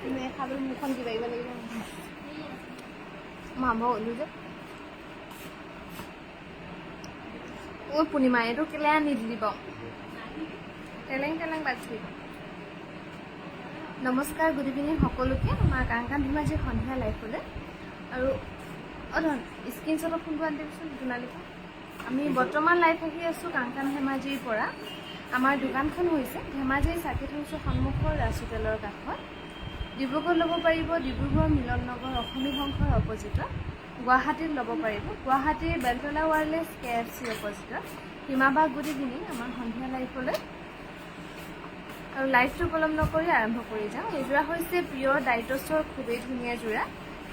mẹ khá luôn không gì vậy vậy mà bộ như thế ôi Purnima itu kalian nih di bawah teleng baci নমস্কাৰ good evening সকলোকে আমাৰ কাংকান ধেমাজি সন্ধিয়া live হ'লে আৰু অধন স্ক্ৰীনশ্বটৰ ফোনটো আনি দিবচোন জোনালীখন আমি বৰ্তমান লাইভ আহি আছোঁ কাংকান ধেমাজিৰ পৰা আমাৰ দোকানখন হৈছে ধেমাজি চাৰ্কিট হাউচৰ সন্মুখৰ ৰাজ হোটেলৰ কাষত ডিব্ৰুগড় ল'ব পাৰিব ডিব্ৰুগড় মিলন নগৰ অসমী সংঘৰ অপজিটত গুৱাহাটীত ল'ব পাৰিব গুৱাহাটীৰ বেলতলা ৱায়াৰলেছ KFC অপজিটত হিমাবা গুড ইভিনিং আমাৰ সন্ধিয়া লাইভ হ'লে আৰু লাইভটো পলম নকৰি আৰম্ভ কৰি যাওঁ এইযোৰা হৈছে পিয়ৰ ডাইটছৰ খুবেই ধুনীয়া যোৰা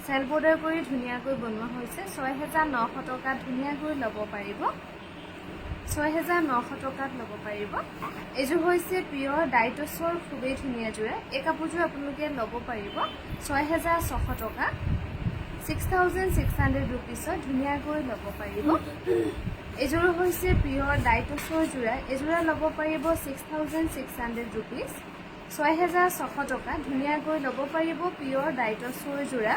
চেল বৰ্ডাৰ কৰি ধুনীয়াকৈ বনোৱা হৈছে ৬,৯০০ টকাত ধুনীয়াকৈ ল'ব পাৰিব ৬,৯০০ টকাত ল'ব পাৰিব এইযোৰ হৈছে পিয়ৰ ডাইটছৰ খুবেই ধুনীয়া যোৰা এই কাপোৰযোৰ আপোনালোকে ল'ব পাৰিব ৬,৬০০ টকা 6,600 ৰুপিছত ধুনীয়াকৈ ল'ব পাৰিব এযোৰ হৈছে পিয়ৰ ডাইটছৰ যোৰা এযোৰা ল'ব পাৰিব 6,600 ৰুপিছ 6,৬০০ টকা ধুনীয়াকৈ ল'ব পাৰিব পিয়ৰ ডাইটছৰ যোৰা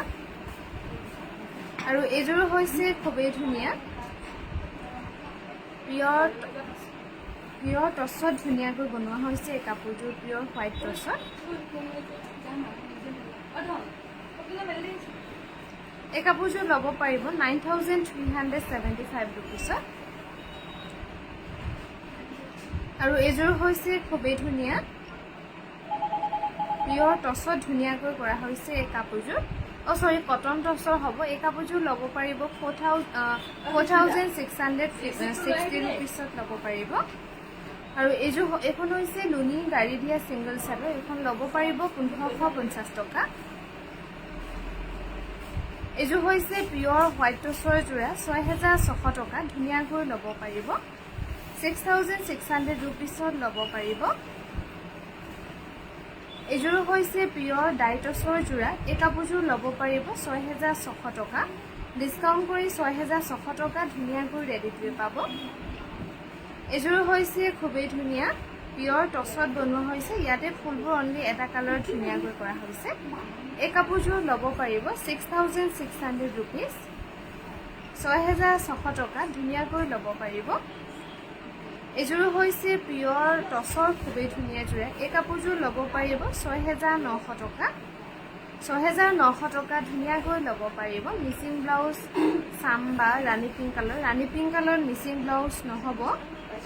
আৰু এযোৰ হৈছে খুবেই ধুনীয়া পিয়ৰ টছত ধুনীয়াকৈ বনোৱা হৈছে এই কাপোৰযোৰ পিয়ৰ হোৱাইট টছত এই কাপোৰযোৰ ল'ব পাৰিব 9,375 ৰুপিছত আৰু এযোৰ হৈছে খুবেই ধুনীয়া পিয়ৰ টছত ধুনীয়াকৈ কৰা হৈছে এই কাপোৰযোৰ সৰি কটন টছৰ হ'ব এই কাপোৰযোৰ ল'ব পাৰিব 4,660 ৰুপিছত ল'ব পাৰিব আৰু এইখন হৈছে লুনি গাড়ী দিয়া ছিংগল চেটৰ এইখন ল'ব পাৰিব 1,550 টকা এইযোৰ হৈছে পিয়ৰ হোৱাইট টছৰ যোৰা 6,600 টকা ধুনীয়াকৈ ল'ব পাৰিব 6,600 ৰুপিছত ল'ব পাৰিব এইযোৰ হৈছে পিয়ৰ ডাইটছৰ যোৰা এই কাপোৰযোৰ ল'ব পাৰিব 6,600 টকা ডিছকাউণ্ট কৰি 6,600 টকা ধুনীয়াকৈ ৰেডি কৰি পাব এইযোৰ হৈছে খুবেই ধুনীয়া পিয়ৰ টছত বনোৱা হৈছে ইয়াতে ফুলবোৰ অনলি এটা কালাৰ ধুনীয়াকৈ কৰা হৈছে এই কাপোৰযোৰ ল'ব পাৰিব 6,600 ৰুপিছ 6,600 টকা ধুনীয়াকৈ ল'ব পাৰিব এইযোৰ হৈছে পিয়ৰ টছৰ খুবেই ধুনীয়া যোৰা এই কাপোৰযোৰ ল'ব পাৰিব 6,900 টকা 6,900 টকা ধুনীয়াকৈ ল'ব পাৰিব মিচিং ব্লাউজ চাম্বা ৰাণী পিংক কালাৰ মিচিং ব্লাউজ নহ'ব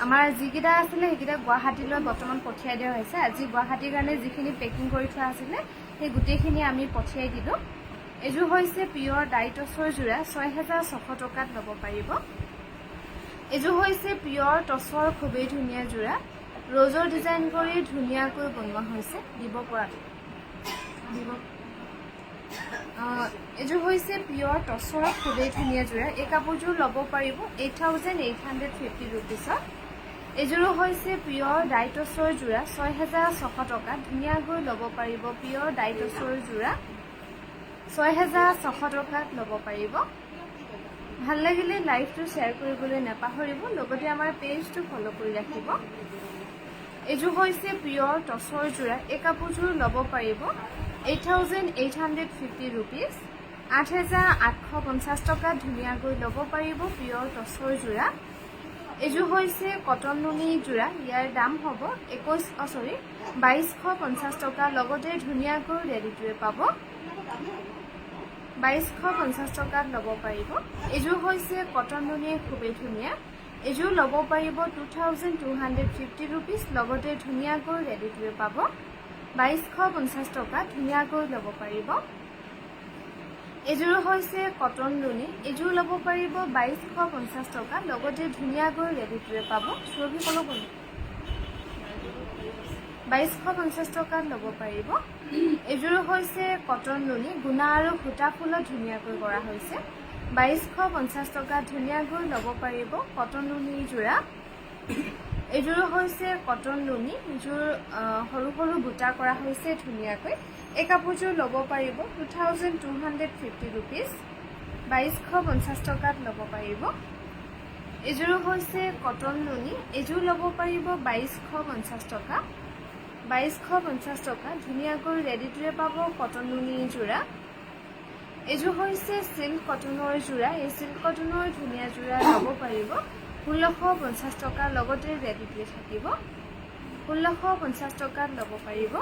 আমাৰ যিকেইটা আছিলে সেইকেইটা গুৱাহাটীলৈ বৰ্তমান পঠিয়াই দিয়া হৈছে আজি গুৱাহাটীৰ কাৰণে যিখিনি পেকিং কৰি থোৱা আছিলে সেই গোটেইখিনি আমি পঠিয়াই দিলোঁ এইযোৰ হৈছে পিয়ৰ ডাইটছৰ যোৰা 6,600 টকাত ল'ব পাৰিব এইযোৰ হৈছে পিয়ৰ টছৰ খুবেই ধুনীয়া যোৰা ৰ'জৰ ডিজাইন কৰি ধুনীয়াকৈ বনোৱা হৈছে দিব পৰাটো এইযোৰ হৈছে পিয়ৰ টছৰ খুবেই ধুনীয়া যোৰা এই কাপোৰযোৰ ল'ব পাৰিব 8,850 ৰুপিছত এইযোৰ হৈছে পিয়ৰ ডাইটছৰ যোৰা 6,600 টকা ধুনীয়াকৈ ল'ব পাৰিব পিয়ৰ ডাইটছৰ যোৰা 6,600 টকাত ল'ব পাৰিব ভাল লাগিলে লাইভটো শ্বেয়াৰ কৰিবলৈ নাপাহৰিব লগতে আমাৰ পেজটো ফ'ল' কৰি ৰাখিব এইযোৰ হৈছে পিয়ৰ টছৰ যোৰা এই কাপোৰযোৰ ল'ব পাৰিব 8,850 ৰুপিছ 8,850 টকাত ধুনীয়াকৈ ল'ব পাৰিব পিয়ৰ টছৰ যোৰা এইযোৰ হৈছে কটন নুনি যোৰা ইয়াৰ দাম হ'ব 2,250 টকা লগতে ধুনীয়াকৈ ৰেডিটোৱে পাব 2,250 টকাত ল'ব পাৰিব এইযোৰ হৈছে কটন নুনি খুবেই ধুনীয়া এইযোৰ ল'ব পাৰিব 2,250 ৰুপিছ লগতে ধুনীয়াকৈ ৰেডিটোৱে পাব 2,250 টকা ধুনীয়াকৈ ল'ব পাৰিব এইযোৰ হৈছে কটন নুনি এইযোৰ ল'ব পাৰিব 2,250 টকা লগতে ধুনীয়াকৈ ৰেডিটোৱে পাব সুৰভি কলক 2250 টকাত ল'ব পাৰিব। এইযোৰ হৈছে কটন নুনি, গুণা আৰু সূতা ফুলত ধুনীয়াকৈ কৰা হৈছে। 2250 টকাত ধুনীয়াকৈ ল'ব পাৰিব কটন নুনি যোৰা। এইযোৰ হৈছে কটন নুনি, এইযোৰ সৰু সৰু বুটা কৰা হৈছে ধুনীয়াকৈ। এই কাপোৰযোৰ ল'ব পাৰিব 2250 ৰুপিজ, 2250 টকাত ল'ব পাৰিব। এইযোৰ হৈছে কটন নুনি, এইযোৰ ল'ব পাৰিব 2250 টকা, 2250 টকা। ধুনীয়াকৈ ৰেডি টুৱে পাব কটন নুনি যোৰা। এইযোৰ হৈছে চিল্ক কটনৰ যোৰা, এই চিল্ক কটনৰ ধুনীয়া যোৰা ল'ব পাৰিব 1650 টকা, লগতে ৰেডি টুৱে থাকিব। 1650 টকাত ল'ব পাৰিব।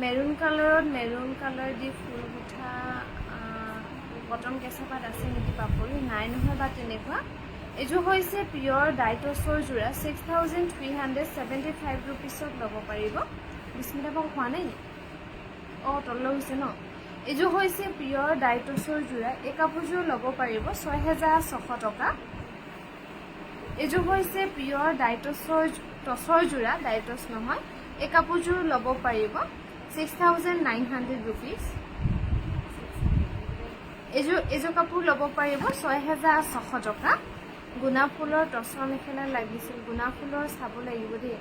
মেৰুন কালাৰত মেৰুন কালাৰ দি ফুল গুঠা কটন কেঁচাপাত আছে নেকি পাপৰি, নাই নহয় বা তেনেকুৱা। এইযোৰ হৈছে পিয়ৰ ডাইটছৰ যোৰা, 6375 ৰুপিছত ল'ব পাৰিব। বিস্মিতা বাৰু খোৱা নাই নেকি? তললৈ হৈছে ন। এইযোৰ হৈছে পিয়ৰ ডাইটছৰ যোৰা, এই কাপোৰযোৰ ল'ব পাৰিব 6600 টকা। এইযোৰ হৈছে পিয়ৰ টচৰ যোৰা, ডাইটছ নহয়, এই কাপোৰযোৰ ল'ব পাৰিব 6900 ৰুপিজ। এইযোৰ কাপোৰ ল'ব পাৰিব 6600 টকা। গুণা ফুলৰ টচৰ মেখেলা লাগিছিল, গুণা ফুলৰ চাব লাগিব দেই।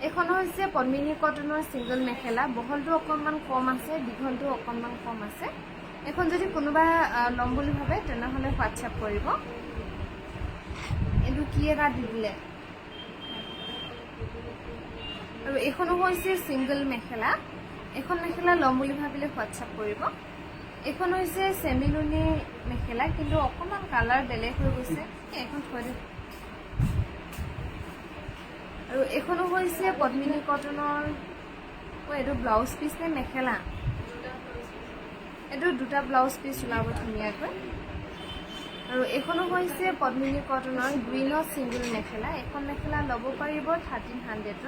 এইখন হৈছে পদ্মিনী কটনৰ ছিংগল মেখেলা, বহলটো অকণমান কম আছে, দীঘলটো অকণমান কম আছে। এইখন যদি কোনোবা ল'ম বুলি ভাবে তেনেহ'লে হোৱাটছএপ কৰিব। এইটো কি এটা দি দিলে। আৰু এইখনো হৈছে ছিংগল মেখেলা, এইখন মেখেলা ল'ম বুলি ভাবিলে হোৱাটছএপ কৰিব। এইখন হৈছে চেমি নুনি মেখেলা, কিন্তু অকণমান কালাৰ বেলেগ হৈ গৈছে, এইখন থৈ দিম। আৰু এইখনো হৈছে পদ্মিনী কটনৰ, এইটো ব্লাউজ পিচ নে মেখেলা? এইটো দুটা ব্লাউজ পিচ ওলাব ধুনীয়াকৈ। আৰু এইখনো হৈছে পদ্মিনী কটনৰ গ্ৰীণৰ ছিংগল মেখেলা, এইখন মেখেলা ল'ব পাৰিব 1300ত।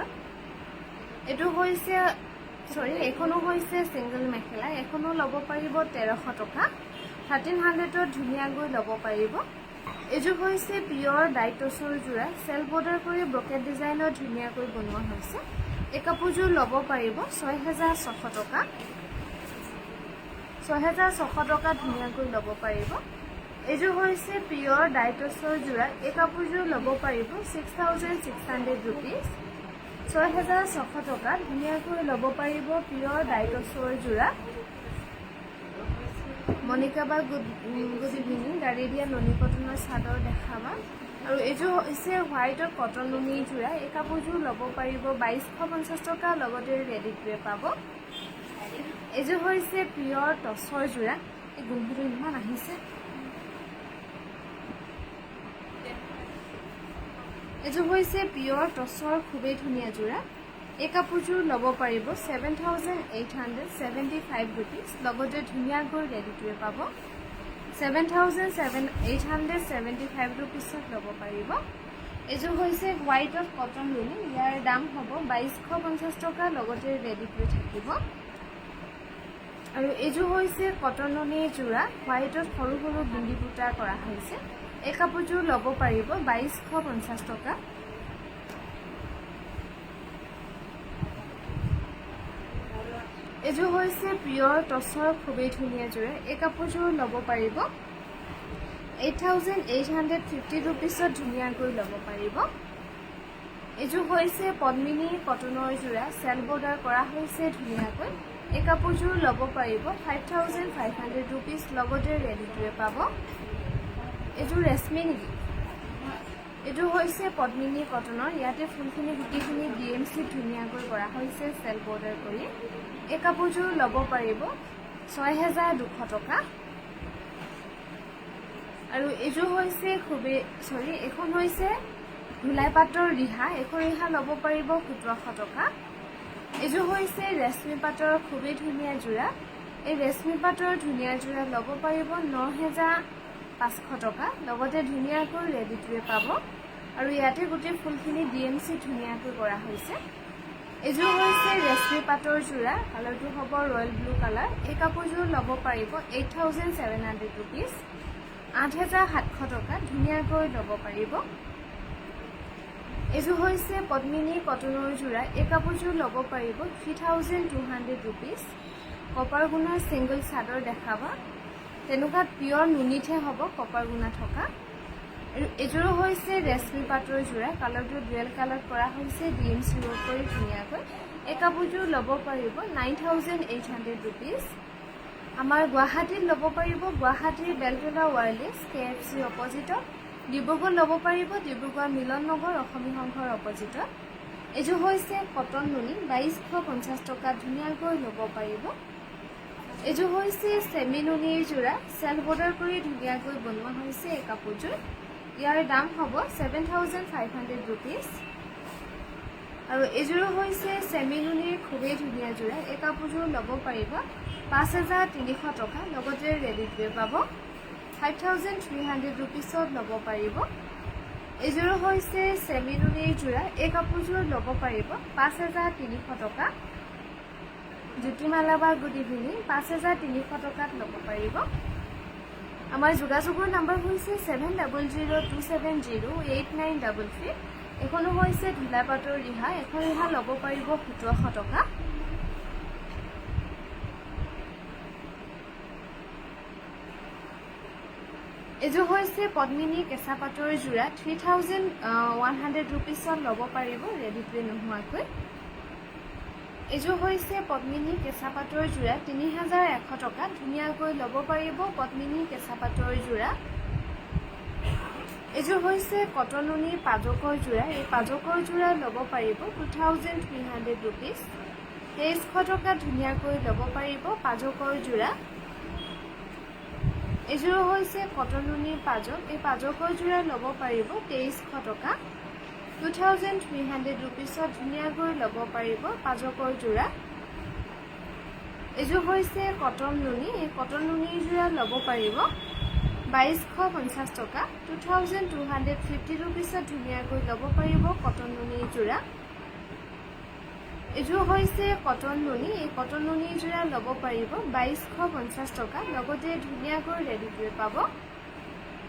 এইখনো হৈছে ছিংগল মেখেলা, এইখনো ল'ব পাৰিব 1300 টকা, 1300ত ধুনীয়াকৈ ল'ব পাৰিব। এইযোৰ হৈছে পিয়ৰ ডাইটছৰ যোৰা, চেল বৰ্ডাৰ কৰি ব্ৰকেট ডিজাইনৰ ধুনীয়াকৈ বনোৱা হৈছে। এই কাপোৰযোৰ ল'ব পাৰিব 6600 টকা, 6600 টকা ধুনীয়াকৈ ল'ব পাৰিব। এইযোৰ হৈছে পিয়ৰ ডাইটছৰ যোৰা, এই কাপোৰযোৰ ল'ব পাৰিব 6600 ৰুপিজ, 6600 টকা ধুনীয়াকৈ ল'ব পাৰিব পিয়ৰ ডাইটছৰ যোৰা। মনিকা বা গুড ইভিনিং, গাড়ী দিয়া নুনি কটনৰ চাদৰ দেখাবা। আৰু এইযোৰ হৈছে হোৱাইটৰ কটন নুনি যোৰা, এই কাপোৰযোৰ ল'ব পাৰিব 2250 টকা, লগতে ৰেডি টুৱে পাব। এইযোৰ হৈছে পিয়ৰ টচৰ যোৰা, এই গোন্ধটো ইমান আহিছে। এইযোৰ হৈছে পিয়ৰ টচৰ খুবেই ধুনীয়া যোৰা, এই কাপোৰযোৰ ল'ব পাৰিব 7875 ৰুপিজ, লগতে ধুনীয়াকৈ ৰেডি টুৱে পাব। 7875 ৰুপিজত ল'ব পাৰিব। এইযোৰ হৈছে হোৱাইটত কটন নুনি, ইয়াৰ দাম হ'ব 2250 টকা, লগতে ৰেডি টুৱে থাকিব। আৰু এইযোৰ হৈছে কটন নুনি যোৰা, হোৱাইটত সৰু সৰু বিন্দি বুটা কৰা হৈছে, এই কাপোৰযোৰ ল'ব পাৰিব 2250 টকা। এইযোৰ হৈছে পিয়ৰ টচৰ খুবেই ধুনীয়া যোৰা, এই কাপোৰযোৰ ল'ব পাৰিব 8850 ৰুপিজত ধুনীয়াকৈ ল'ব পাৰিব। এইযোৰ হৈছে পদ্মিনী কটনৰ যোৰা, চেল বৰ্ডাৰ কৰা হৈছে ধুনীয়াকৈ, এই কাপোৰযোৰ ল'ব পাৰিব 5500 ৰুপিজ, লগতে ৰেডি টুৱে পাব। এইযোৰ ৰেশমি নেকি? এইটো হৈছে পদ্মিনী কটনৰ, ইয়াতে ফুলখিনি গুটিখিনি DMC ধুনীয়াকৈ কৰা হৈছে চেল বৰ্ডাৰ কৰি, এই কাপোৰযোৰ ল'ব পাৰিব 6200 টকা। আৰু এইযোৰ হৈছে এইখন হৈছে ধুলাই পাটৰ ৰিহা, এইখন ৰিহা ল'ব পাৰিব 1700 টকা। এইযোৰ হৈছে ৰেশমি পাটৰ খুবেই ধুনীয়া যোৰা, এই ৰেশমি পাটৰ ধুনীয়া যোৰা ল'ব পাৰিব 9500 টকা, লগতে ধুনীয়াকৈ ৰেডি টুৱে পাব। আৰু ইয়াতে গোটেই ফুলখিনি DMC ধুনীয়াকৈ কৰা হৈছে। এইযোৰ হৈছে ৰেশমি পাটৰ যোৰা, কালাৰটো হ'ব ৰয়েল ব্লু কালাৰ, এই কাপোৰযোৰ ল'ব পাৰিব 8700 ৰুপিজ, 8700 টকা ধুনীয়াকৈ ল'ব পাৰিব। এইযোৰ হৈছে পদ্মিনী কটনৰ যোৰা। এই কাপোৰযোৰ ল'ব পাৰিব 3200 ৰুপিজ। কপাৰ গুণাৰ ছিংগল চাদৰ দেখাবা, তেনেকুৱা পিয়ৰ নুনিতহে হ'ব কপাৰ গুণা থকা। আৰু এইযোৰো হৈছে ৰেশমী পাটৰ যোৰা। কালাৰটো ডুৱেল কালাৰ কৰা হৈছে, DMC ৱৰ্ক কৰি ধুনীয়াকৈ। এই কাপোৰযোৰ ল'ব পাৰিব 9800 ৰুপিজ। আমাৰ গুৱাহাটীত ল'ব পাৰিব, গুৱাহাটীৰ বেলতলা ৱায়াৰলেছ KFC অপজিটত। ডিব্ৰুগড় ল'ব পাৰিব, ডিব্ৰুগড় মিলন নগৰ অসমী সংঘৰ অপজিটত। এইযোৰ হৈছে কটন নুনি, 2250 টকাত ধুনীয়াকৈ ল'ব পাৰিব। এইযোৰ হৈছে চেমি নুনিৰ যোৰা, চেল্ফ বৰ্ডাৰ কৰি ধুনীয়াকৈ বনোৱা হৈছে এই কাপোৰযোৰ। ইয়াৰ দাম হ'ব 7500 ৰুপিজ। আৰু এইযোৰো হৈছে চেমি নুনিৰ খুবেই ধুনীয়া যোৰা। এই কাপোৰযোৰ ল'ব পাৰিব 5300 টকা, লগতে ৰেডি টু ৱেৰ পাব 5300 ৰুপিছত ল'ব পাৰিব। এইযোৰো হৈছে চেমি নুনিৰ যোৰা। এই কাপোৰযোৰ ল'ব পাৰিব 5300 টকা। জ্যোতিমালা বা গুড ইভিনিং, 5300 টকাত ল'ব পাৰিব। আমাৰ যোগাযোগৰ নম্বৰ হৈছে 7002708933। এখনো হৈছে ঢিলা পাটৰ ৰিহা। এখন ৰিহা ল'ব পাৰিব 1700 টকা। এইযোৰ হৈছে পদ্মিনী কেঁচা পাটৰ যোৰা, 3100 ৰুপিজত ল'ব পাৰিব ৰেডি টু ৱেৰ নোহোৱাকৈ। এইযোৰ হৈছে পদ্মিনী কেঁচা পাটৰ যোৰা, 3100 টকাত ধুনীয়াকৈ ল'ব পাৰিব পদ্মিনী কেঁচা পাটৰ যোৰা। এইযোৰ হৈছে কটন নুনি পাজকৰ যোৰা। এই পাজকৰ যোৰা ল'ব পাৰিব 2300 ৰুপিজ। 2300 টকাত ধুনীয়াকৈ ল'ব পাৰিব পাজকৰ যোৰা। এইযোৰ হৈছে কটন নুনি পাজক। এই পাজকৰ যোৰা ল'ব পাৰিব 2300 টকা। 2300 ৰুপিজত ধুনীয়াকৈ ল'ব পাৰিব পাজকৰ যোৰা। এইযোৰ হৈছে কটন নুনি। এই কটন নুনিৰ যোৰা ল'ব পাৰিব 2250 টকা। 2250 ৰুপিজত ধুনীয়াকৈ ল'ব পাৰিব কটন নুনিৰ যোৰা। এইযোৰ হৈছে কটন নুনি। এই কটন নুনিৰ যোৰা ল'ব পাৰিব 2250 টকা, লগতে ধুনীয়াকৈ ৰেডি টু ৱেৰ পাব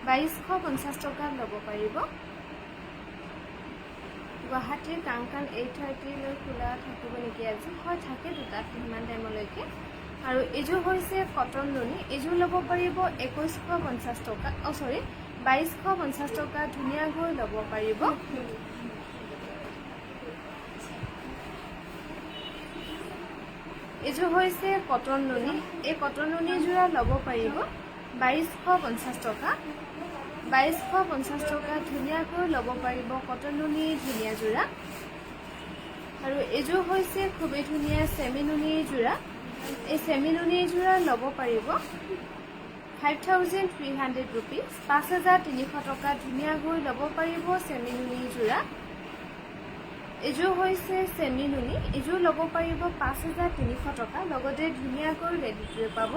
2250 টকাত ল'ব পাৰিব। গুৱাহাটীৰ কাংকান 8:30লৈ খোলা থাকিব নেকি আজি? হয়, থাকে দুটাত সিমান টাইমলৈকে। আৰু এইযোৰ হৈছে কটন নুনি। এইযোৰ ল'ব পাৰিব 2150 টকা, 2250 টকা ধুনীয়াকৈ ল'ব পাৰিব। এইযোৰ হৈছে কটন নুনি। এই কটন নুনি যোৰা ল'ব পাৰিব 2250 টকা। 2250 টকা ধুনীয়াকৈ ল'ব পাৰিব কটন নুনিৰ ধুনীয়া যোৰা। আৰু এইযোৰ হৈছে খুবেই ধুনীয়া চেমি নুনিৰ যোৰা। এই চেমি নুনিৰ যোৰা ল'ব পাৰিব 5300 ৰুপিজ। 5300 টকা ধুনীয়াকৈ ল'ব পাৰিব চেমি নুনিৰ যোৰা। এইযোৰ হৈছে চেমি নুনি। এইযোৰ ল'ব পাৰিব 5300 টকা, লগতে ধুনীয়াকৈ ৰেডি টু ৱেৰ পাব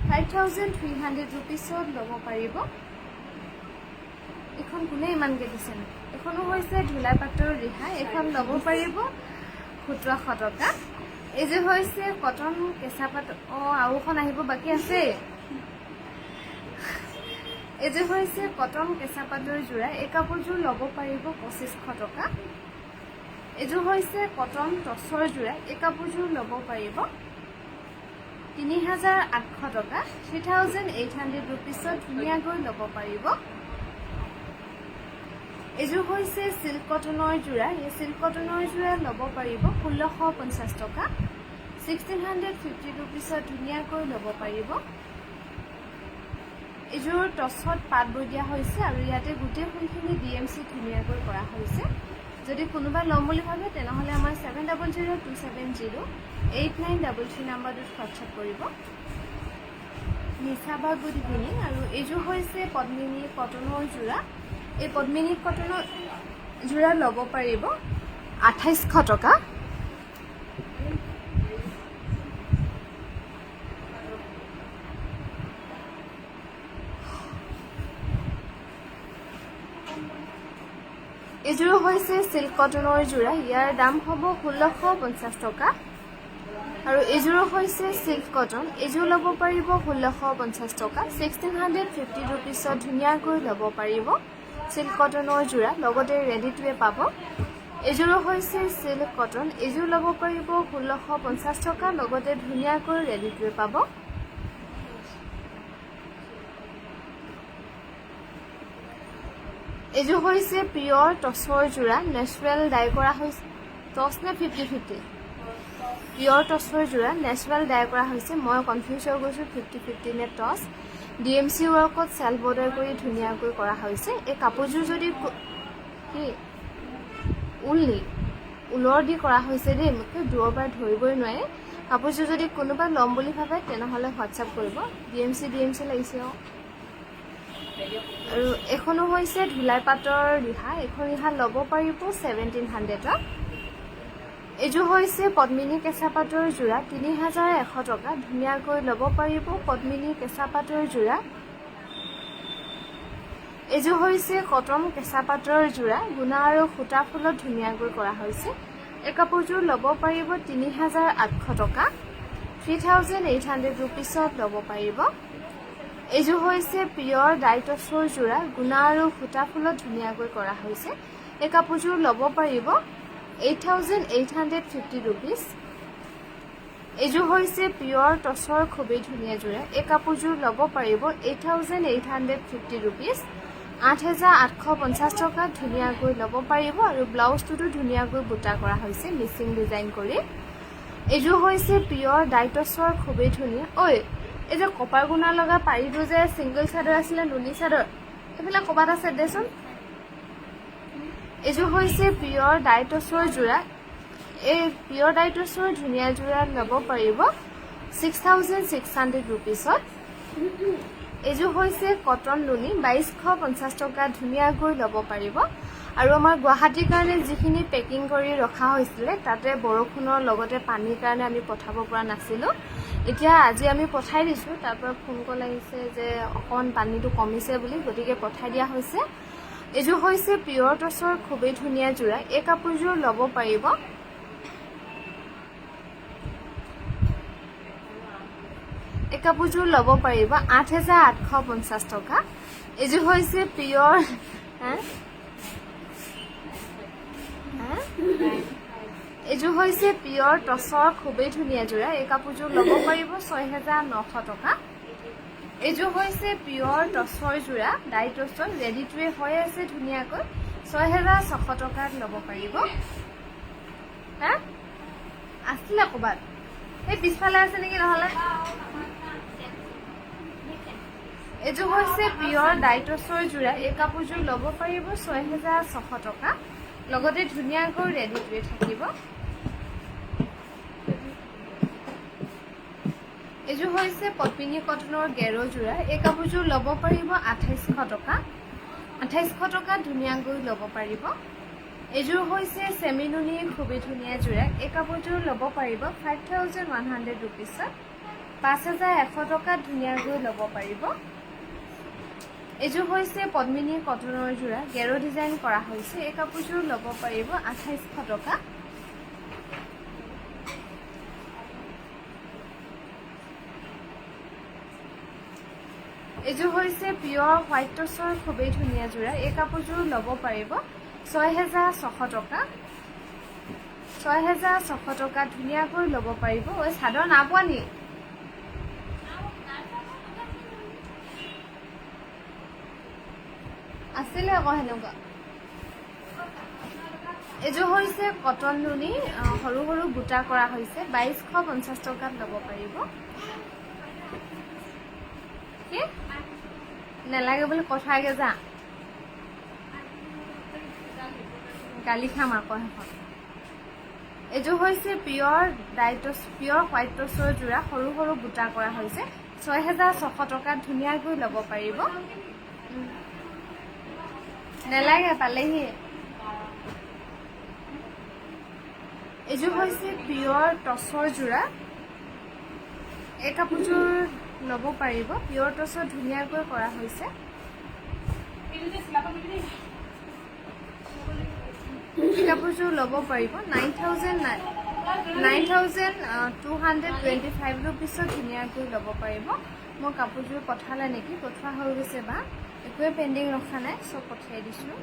5300 ৰুপিজত ল'ব পাৰিব। এইখন কোনে ইমানকৈ দিছে ন? এইখনো হৈছে ঢিলা পাটৰ ৰিহা। এইখন ল'ব পাৰিব 1700 টকা। এইযোৰ হৈছে কটন কেঁচা পাট। আৰু এখন আহিব বাকী আছে। এইযোৰ হৈছে কটন কেঁচা পাটৰ যোৰা। এই কাপোৰযোৰ ল'ব পাৰিব 2500 টকা। এইযোৰ হৈছে কটন টচৰ যোৰা। এই কাপোৰযোৰ ল'ব পাৰিব 3800 টকা। 3800 ৰুপিজত ধুনীয়াকৈ ল'ব পাৰিব। এইযোৰ হৈছে চিল্ক কটনৰ যোৰা। এই চিল্ক কটনৰ যোৰা ল'ব পাৰিব 1650 টকা। 1650 ৰুপিজত ধুনীয়াকৈ ল'ব পাৰিব। এইযোৰ টচত পাত বৈ দিয়া হৈছে আৰু ইয়াতে গোটেই ফুলখিনি DMC ধুনীয়াকৈ কৰা হৈছে। যদি কোনোবা ল'ম বুলি ভাবে তেনেহ'লে আমাৰ 7002708933 নম্বৰটোত হোৱাটছআপ কৰিব। নিশা বা গুড ইভিনিং। আৰু এইযোৰ হৈছে পদ্মিনী কটনৰ যোৰা। এই পদ্মিনী কটনৰ যোৰা ল'ব পাৰিব 2800 টকা। এইযোৰ হৈছে চিল্ক কটনৰ যোৰা। ইয়াৰ দাম হ'ব 1650 টকা। আৰু এইযোৰো হৈছে চিল্ক কটন। এইযোৰ ল'ব পাৰিব 1650 টকা। 1650 ৰুপিজত ধুনীয়াকৈ ল'ব পাৰিব সিল্ক কটনৰ যোৰা লগতে ৰেডি টু ৱে পাব এযোৰো হৈছে সিল্ক কটন এযোৰ ল'ব পাৰিব 1650 টকা লগতে ধুনীয়াকৈ ৰেডি টু ৱে পাব এযোৰ হৈছে পিয়ৰ টছৰ যোৰা নেচাৰেল ডাই কৰা হৈছে টছ নে 50-50 পিয়ৰ টছৰ যোৰা নেচাৰেল ডাই কৰা হৈছে মই কনফিউজ হৈ গৈছোঁ 50-50 নে টছ DMC ৱৰ্কত চেল বৰ্ডাৰ কৰি ধুনীয়াকৈ কৰা হৈছে এই কাপোৰযোৰ যদি কি ঊলৰ দি কৰা হৈছে দেই মোক দূৰৰ পৰা ধৰিবই নোৱাৰে কাপোৰযোৰ যদি কোনোবা ল'ম বুলি ভাবে তেনেহ'লে হোৱাটছআপ কৰিব DMC লাগিছে আৰু এখনো হৈছে ধুলাই পাটৰ ৰিহা এখন ৰিহা ল'ব পাৰিব 1700ত এযোৰ হৈছে পদ্মিনী কেঁচা পাটৰ যোৰা 3100 টকা ধুনীয়াকৈ ল'ব পাৰিব পদ্মিনী কেঁচা পাটৰ যোৰা এযোৰ হৈছে কটন কেঁচা পাটৰ যোৰা গুণা আৰু সূতা ফুলত ধুনীয়াকৈ কৰা হৈছে এই কাপোৰযোৰ ল'ব পাৰিব 3800 টকা 3800 ৰুপিছত ল'ব পাৰিব এযোৰ হৈছে পিয়ৰ ডাইটছৰ যোৰা গুণা আৰু সূতা ফুলত ধুনীয়াকৈ কৰা হৈছে এই কাপোৰযোৰ ল'ব পাৰিব 8850 ৰুপিছ এযোৰ হৈছে পিয়ৰ টছৰ খুবেই ধুনীয়া যোৰা এই কাপোৰযোৰ ল'ব পাৰিব 8850 ৰুপিছ 8850 টকা ধুনীয়াকৈ ল'ব পাৰিব আৰু ব্লাউজটোতো ধুনীয়াকৈ বুটা কৰা হৈছে মিচিং ডিজাইন কৰি এযোৰ হৈছে পিয়ৰ ডাইটছৰ খুবেই ধুনীয়া ঐ এই যে কপাৰ গুণা লগা পাৰিটো যে সিংগল চাদৰ আছিলে নুনি চাদৰ সেইবিলাক ক'বাত আছে দেচোন এযোৰ হৈছে পিয়ৰ ডাইটছৰ যোৰা এই পিয়ৰ ডাইটছৰ ধুনীয়া যোৰা ল'ব পাৰিব 6600 ৰুপিছত এযোৰ হৈছে কটন নুনি 2250 টকা ধুনীয়াকৈ ল'ব পাৰিব আৰু আমাৰ গুৱাহাটীৰ কাৰণে যিখিনি পেকিং কৰি ৰখা হৈছিলে তাতে বৰষুণৰ লগতে পানীৰ কাৰণে আমি পঠাব পৰা নাছিলোঁ এতিয়া আজি আমি পঠাই দিছোঁ তাৰ পৰা ফোন কল আহিছে যে অকণ পানীটো কমিছে বুলি গতিকে পঠাই দিয়া হৈছে এযোৰ হৈছে পিয়ৰ টছৰ খুবেই ধুনীয়া যোৰা এই কাপোৰযোৰ ল'ব পাৰিব এই কাপোৰযোৰ ল'ব পাৰিব 8850 টকা এযোৰ হৈছে পিয়ৰ এযোৰ হৈছে পিয়ৰ টছৰ খুবেই ধুনীয়া যোৰা এই কাপোৰযোৰ ল'ব পাৰিব 6900 টকা এযোৰ হৈছে পিয়ৰ টছৰ যোৰা ডাই টছৰ ৰেডি টু ৱে হৈ আছে ধুনীয়াকৈ 6600 টকাত ল'ব পাৰিব আছিলে ক'বাত এই পিছফালে আছে নেকি নহ'লে এযোৰ হৈছে পিয়ৰ ডাইটছৰ যোৰা এই কাপোৰযোৰ ল'ব পাৰিব 6600 টকা লগতে ধুনীয়াকৈ ৰেডি টু ৱে থাকিব এযোৰ হৈছে পদ্মিনী কটনৰ গেৰো যোৰা এই কাপোৰযোৰ ল'ব পাৰিব 2800 টকা 2800 টকা ধুনীয়াকৈ ল'ব পাৰিব এযোৰ হৈছে চেমি নুনি খুবেই ধুনীয়া যোৰা এই কাপোৰযোৰ ল'ব পাৰিব 5100 ৰুপিছত 5100 টকা ধুনীয়াকৈ ল'ব পাৰিব এযোৰ হৈছে পদ্মিনী কটনৰ যোৰা গেৰো ডিজাইন কৰা হৈছে এই কাপোৰযোৰ ল'ব পাৰিব 2800 টকা এযোৰ হৈছে পিয়ৰ হোৱাইট টছৰ খুবেই ধুনীয়া যোৰা এই কাপোৰযোৰ ল'ব পাৰিব 6600 টকা 6600 টকা ধুনীয়াকৈ ল'ব পাৰিব ঐ চাদৰ নাপোৱা নি আছিলে আকৌ সেনেকুৱা এযোৰ হৈছে কটন নুনি সৰু সৰু বুটা কৰা হৈছে 2250 টকাত ল'ব পাৰিব কি নেলাগে বুলি কথাগে যা গালি খাম আকৌ সেইখন এযোৰ হৈছে পিয়ৰ ডাইটছ পিয়ৰ হোৱাইট টছৰ যোৰা সৰু সৰু বুটা কৰা হৈছে 6600 টকাত ধুনীয়াকৈ ল'ব পাৰিব নেলাগে পালেহি এযোৰ হৈছে পিয়ৰ টছৰ যোৰা এই কাপোৰযোৰ ল'ব পাৰিব পিয়ৰ টছত ধুনীয়াকৈ কৰা হৈছে এই কাপোৰযোৰ ল'ব পাৰিব 9225 ৰুপিছত ধুনীয়াকৈ ল'ব পাৰিব মোৰ কাপোৰযোৰ পঠালে নেকি পঠোৱা হৈ গৈছে বা একোৱে পেণ্ডিং ৰখা নাই, চব পঠিয়াই দিছোঁ।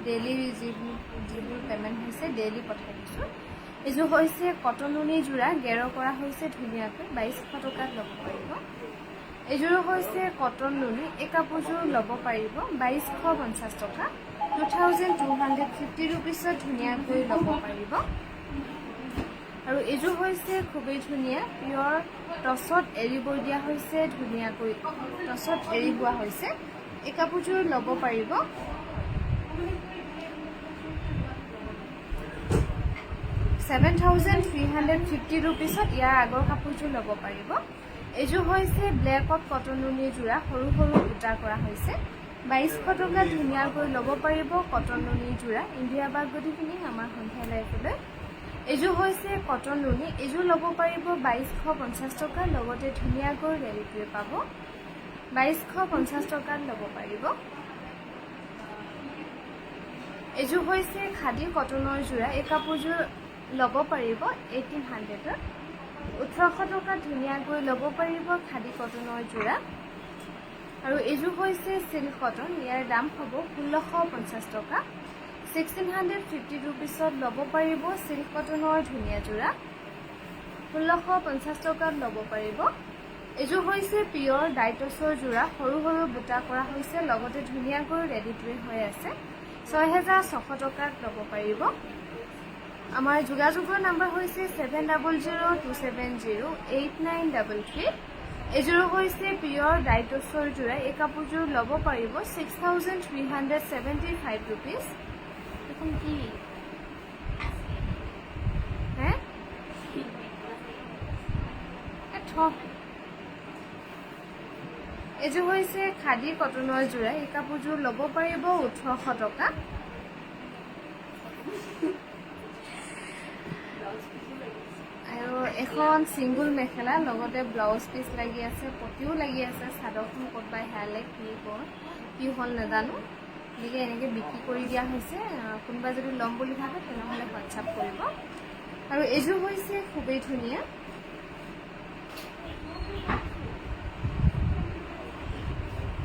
ডেইলি যিবোৰ পে'মেণ্ট হৈছে ডেইলি পঠাই দিছোঁ। এইযোৰ হৈছে কটন নুনি যোৰা, গেৰ কৰা হৈছে ধুনীয়াকৈ, 2200 টকাত ল'ব পাৰিব। এইযোৰো হৈছে কটন নুনি, এই কাপোৰযোৰ ল'ব পাৰিব 2250 টকা, 2250 ৰুপিছত ধুনীয়াকৈ ল'ব পাৰিব। আৰু এইযোৰ হৈছে খুবেই ধুনীয়া, পিয়ৰ টচত এৰি বৈ দিয়া হৈছে, ধুনীয়াকৈ টচত এৰি বোৱা হৈছে। এই কাপোৰযোৰ ল'ব পাৰিব 7350 ৰুপিছত। ইয়াৰ আগৰ কাপোৰযোৰ ল'ব পাৰিব। এইযোৰ হৈছে ব্লেকত কটন নুনিৰ যোৰা, সৰু সৰু বুটা কৰা হৈছে, 2200 টকাত ধুনীয়াকৈ ল'ব পাৰিব কটন নুনিৰ যোৰা। ইণ্ডিয়া বাগ গুড ইভিনিং আমাৰ সন্ধিয়া লাইফলৈ। এইযোৰ হৈছে কটন নুনি, এইযোৰ ল'ব পাৰিব 2250 টকা, লগতে ধুনীয়াকৈ ৰেডিটোৱে পাব, 2250 টকাত ল'ব পাৰিব। এইযোৰ হৈছে খাদী কটনৰ যোৰা, এই কাপোৰযোৰ ল'ব পাৰিব 1800ত, 1800 টকাত ধুনীয়াকৈ ল'ব পাৰিব খাদী কটনৰ যোৰা। আৰু এইযোৰ হৈছে চিল্ক কটন, ইয়াৰ দাম হ'ব 1650 টকা, 1650 ৰুপিছত ল'ব পাৰিব চিল্ক কটনৰ ধুনীয়া যোৰা, 1650 টকাত ল'ব পাৰিব। এইযোৰ হৈছে পিয়ৰ ডাইটছৰ যোৰা, সৰু সৰু বুটা কৰা হৈছে, লগতে ধুনীয়াকৈ ৰেডিটোৱে হৈ আছে, 6600 টকাত ল'ব পাৰিব। আমাৰ যোগাযোগৰ নাম্বাৰ হৈছে 7002708933। এইযোৰো হৈছে পিয়ৰ ডাইটছৰ যোৰা, এই কাপোৰযোৰ ল'ব পাৰিব 6375 ৰুপিজ। দেখোন কি হে এইযোৰ হৈছে খাদী কটনৰ যোৰা, এই কাপোৰযোৰ ল'ব পাৰিব 1800 টকা। আৰু এখন চিংগুল মেখেলা, লগতে ব্লাউজ পিচ লাগি আছে, পটিও লাগি আছে, চাদৰখন ক'তবা হেৰালে, কি হ'ল নাজানো, গতিকে এনেকৈ বিক্ৰী কৰি দিয়া হৈছে। কোনোবা যদি ল'ম বুলি ভাবে তেনেহ'লে হোৱাটছআপ কৰিব। আৰু এইযোৰ হৈছে খুবেই ধুনীয়া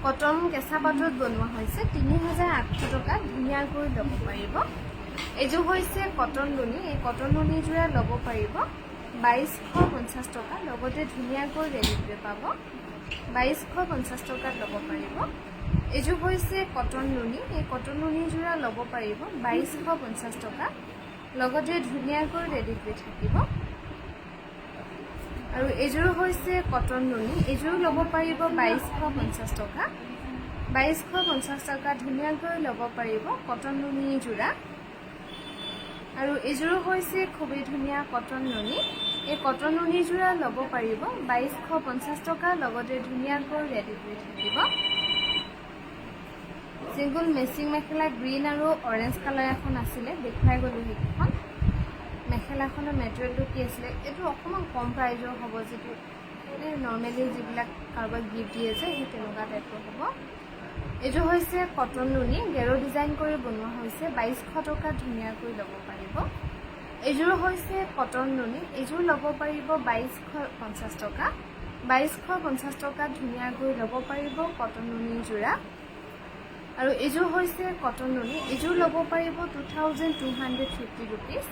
কটন কেঁচা পাটত বনোৱা হৈছে, 3800 টকাত ধুনীয়াকৈ ল'ব পাৰিব। এইযোৰ হৈছে কটন নুনি, এই কটন নুনি যোৰা ল'ব পাৰিব 2250 টকা, লগতে ধুনীয়াকৈ ৰেডিটোৱে পাব, 2250 টকাত ল'ব পাৰিব। এইযোৰ হৈছে কটন নুনি, এই কটন নুনি যোৰা ল'ব পাৰিব 2250 টকা, লগতে ধুনীয়াকৈ ৰেডিটোৱে থাকিব। আৰু এইযোৰ হৈছে কটন নুনি, এইযোৰ ল'ব পাৰিব 2250 টকা, 2250 টকা ধুনীয়াকৈ ল'ব পাৰিব কটন নুনি যোৰা। আৰু এইযোৰো হৈছে খুবেই ধুনীয়া কটন নুনি, এই কটন নুনি যোৰা ল'ব পাৰিব 2250 টকা, লগতে ধুনীয়াকৈ ৰেডিটোৱে থাকিব। চিংগুল মেচিং মেখেলা গ্ৰীণ আৰু অৰেঞ্জ কালাৰ এখন আছিলে, দেখুৱাই গ'লোঁ সেইকেইখন। মেখেলাখনৰ মেটেৰিয়েলটো কি আছিলে, এইটো অকণমান কম প্ৰাইজৰ হ'ব, যিটো নৰ্মেলি যিবিলাক কাৰোবাক গিফ্ট দিয়ে যে সেই তেনেকুৱা টাইপৰ হ'ব। এইযোৰ হৈছে কটন নুনি, গেৰ ডিজাইন কৰি বনোৱা হৈছে, 2200 টকাত ধুনীয়াকৈ ল'ব পাৰিব। এইযোৰ হৈছে কটন নুনি, এইযোৰ ল'ব পাৰিব 2250 টকা, 2250 টকাত ধুনীয়াকৈ ল'ব পাৰিব কটন নুনি যোৰা। আৰু এইযোৰ হৈছে কটন নুনি, এইযোৰ ল'ব পাৰিব 2250 ৰুপিজ,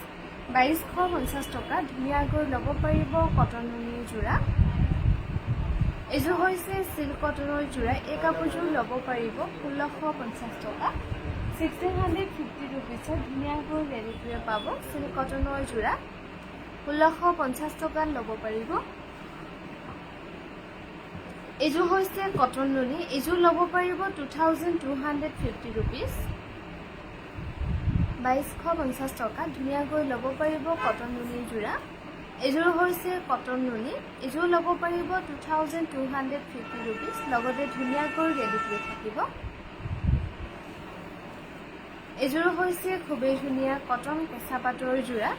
2250 টকা ধুনীয়াকৈ ল'ব পাৰিব কটন নুনি যোৰা। এইযোৰ হৈছে চিল্ক কটনৰ যোৰা, এই কাপোৰযোৰ ল'ব পাৰিব 1650 টকা, 1650 ৰুপিজত ধুনীয়াকৈ ৰেডিটোৱে পাব, চিল্ক কটনৰ যোৰা 1650 টকাত ল'ব পাৰিব। এইযোৰ হৈছে কটন নুনি, এইযোৰ ল'ব পাৰিব 2250 ৰুপিজ, 2250 টকা ধুনীয়াকৈ ল'ব পাৰিব কটন নুনি যোৰা। এইযোৰ হৈছে কটন নুনি, এইযোৰ ল'ব পাৰিব 2250 ৰুপিজ, লগতে ধুনীয়াকৈ ৰেডিটোৱে থাকিব। এইযোৰ হৈছে খুবেই ধুনীয়া কটন কেঁচা পাটৰ যোৰা,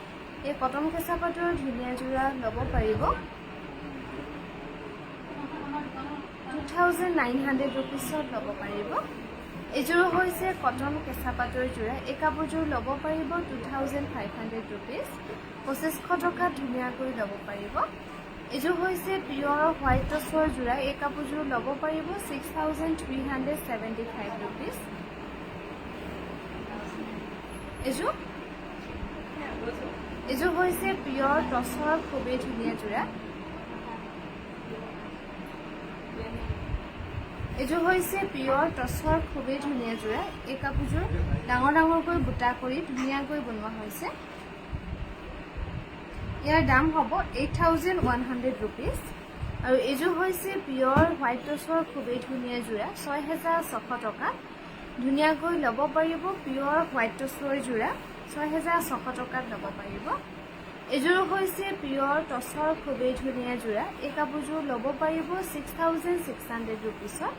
এই কটন কেঁচা পাটৰ ধুনীয়া যোৰা ল'ব পাৰিব 2900 ৰুপিজত ল'ব পাৰিব। এইযোৰ হৈছে কটন কেঁচা পাটৰ যোৰা, এই কাপোৰযোৰ ল'ব পাৰিব 2500 ৰুপিজ, 2500 টকাত ধুনীয়াকৈ ল'ব পাৰিব। এইযোৰ হৈছে পিয়ৰ হোৱাইট টচৰ যোৰা এই কাপোৰযোৰ ল'ব পাৰিব 6,375 ৰুপিজ এইযোৰ হৈছে পিয়ৰ টচৰ খুবেই ধুনীয়া যোৰা এইযোৰ হৈছে পিয়ৰ টচৰ খুবেই ধুনীয়া যোৰা এই কাপোৰযোৰ ডাঙৰ ডাঙৰকৈ বুটা কৰি ধুনীয়াকৈ বনোৱা হৈছে ইয়াৰ দাম হ'ব 8,100 ৰুপিজ আৰু এইযোৰ হৈছে পিয়ৰ হোৱাইট টচৰ খুবেই ধুনীয়া যোৰা 6,600 টকা ধুনীয়াকৈ ল'ব পাৰিব পিয়ৰ হোৱাইট টচৰ যোৰা 6,600 টকাত ল'ব পাৰিব এইযোৰ হৈছে পিয়ৰ টচৰ খুবেই ধুনীয়া যোৰা এই কাপোৰযোৰ ল'ব পাৰিব 6,600 ৰুপিজত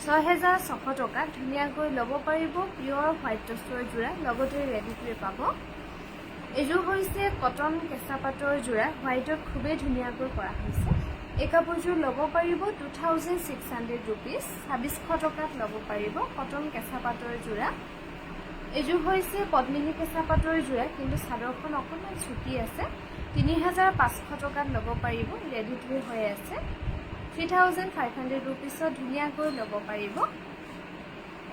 6,600 টকাত ধুনীয়াকৈ ল'ব পাৰিব পিয়ৰ হোৱাইট টচৰ যোৰা লগতে ৰেডি কৰি পাব এইযোৰ হৈছে কটন কেঁচা পাটৰ যোৰা হোৱাইটত খুবেই ধুনীয়াকৈ কৰা হৈছে এই কাপোৰযোৰ ল'ব পাৰিব 2,600 ৰুপিজ 2,600 টকাত ল'ব পাৰিব কটন কেঁচা পাটৰ যোৰা এইযোৰ হৈছে পদ্মিনী কেঁচা পাটৰ যোৰা কিন্তু চাদৰখন অকণমান চুটি আছে 3,500 টকাত ল'ব পাৰিব ৰেডি টু হৈ আছে 3,500 ৰুপিজত ধুনীয়াকৈ ল'ব পাৰিব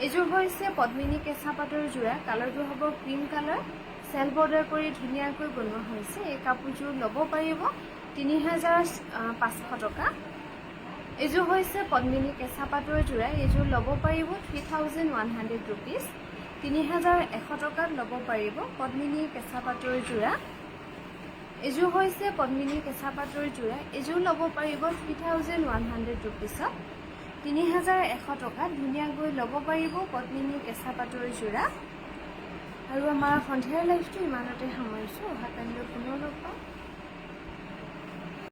এইযোৰ হৈছে পদ্মিনী কেঁচা পাটৰ যোৰা কালাৰটো হ'ব ক্ৰীম কালাৰ চেল বৰ্ডাৰ কৰি ধুনীয়াকৈ বনোৱা হৈছে এই কাপোৰযোৰ ল'ব পাৰিব 3,500 টকা এইযোৰ হৈছে পদ্মিনী কেঁচা পাটৰ যোৰা এইযোৰ ল'ব পাৰিব 3,100 ৰুপিজ 3,100 টকাত ল'ব পাৰিব পদ্মিনী কেঁচা পাটৰ যোৰা এইযোৰ হৈছে পদ্মিনী কেঁচা পাটৰ যোৰা এইযোৰ ল'ব পাৰিব 3,100 ৰুপিজত 3,100 টকাত ধুনীয়াকৈ ল'ব পাৰিব পদ্মিনী কেঁচা পাটৰ যোৰা আৰু আমাৰ সন্ধিয়াৰ লাইফটো ইমানতে সামৰিছোঁ অহাকালিলৈ পুনৰ লগ পাম